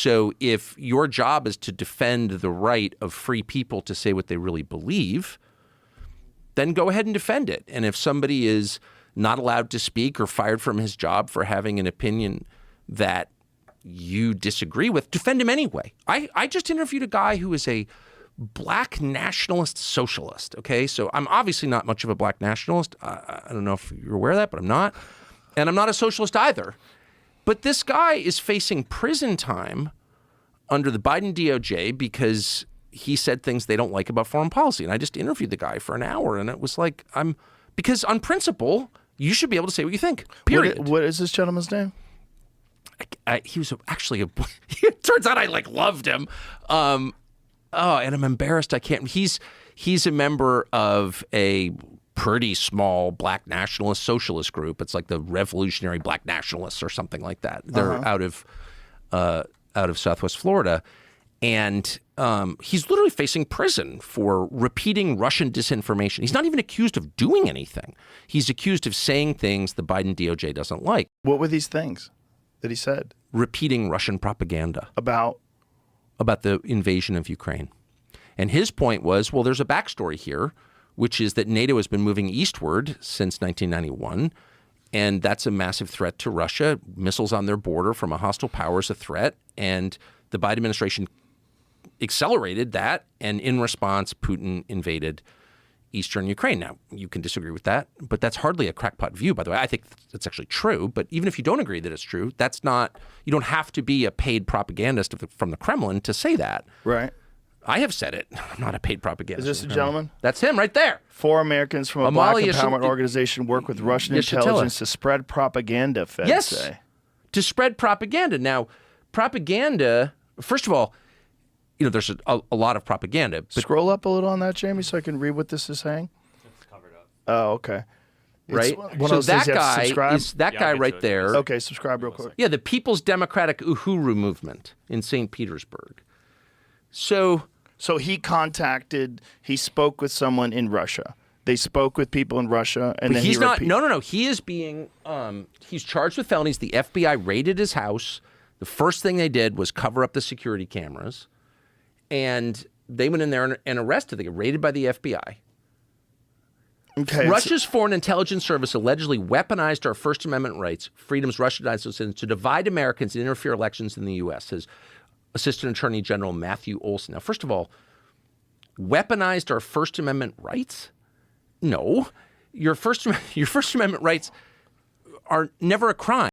So if your job is to defend the right of free people to say what they really believe, then go ahead and defend it. And if somebody is not allowed to speak or fired from his job for having an opinion that you disagree with, defend him anyway. I just interviewed a guy who is a black nationalist socialist, okay? So I'm obviously not much of a black nationalist. I don't know if you're aware of that, but I'm not. And I'm not a socialist either. But this guy is facing prison time under the Biden DOJ because he said things they don't like about foreign policy. And I just interviewed the guy for an hour, and it was like, because on principle, you should be able to say what you think, period. What is this gentleman's name? He was actually it turns out I loved him. And I'm embarrassed. I can't. He's a member of a pretty small black nationalist socialist group. It's like the Revolutionary Black Nationalists or something like that. They're out of Southwest Florida, and he's literally facing prison for repeating Russian disinformation. He's not even accused of doing anything. He's accused of saying things the Biden DOJ doesn't like. What were these things that he said? Repeating Russian propaganda about the invasion of Ukraine. And his point was, well, there's a backstory here, which is that NATO has been moving eastward since 1991, and that's a massive threat to Russia. Missiles on their border from a hostile power is a threat, and the Biden administration accelerated that, and in response, Putin invaded eastern Ukraine. Now, you can disagree with that, but that's hardly a crackpot view, by the way. I think that's actually true, but even if you don't agree that it's true, that's not, you don't have to be a paid propagandist from the Kremlin to say that. Right. I have said it. I'm not a paid propagandist. Is this a gentleman? That's him right there. 4 Americans from a black empowerment organization work with Russian intelligence to spread propaganda, Feds say. To spread propaganda. Now, propaganda, first of all, there's a lot of propaganda. But scroll up a little on that, Jamie, so I can read what this is saying. It's covered up. Oh, okay. Right? So that guy is right there. Okay, subscribe real quick. Yeah, the People's Democratic Uhuru movement in St. Petersburg. So he spoke with someone in Russia. They spoke with people in Russia, and then he's not. No. He is being. He's charged with felonies. The FBI raided his house. The first thing they did was cover up the security cameras, and they went in there and arrested. They got raided by the FBI. Okay. Russia's Foreign Intelligence Service allegedly weaponized our First Amendment rights, freedoms, Russianized citizens to divide Americans and interfere elections in the U.S., says Assistant Attorney General Matthew Olson. Now, first of all, weaponized our First Amendment rights? No. Your First Amendment rights are never a crime.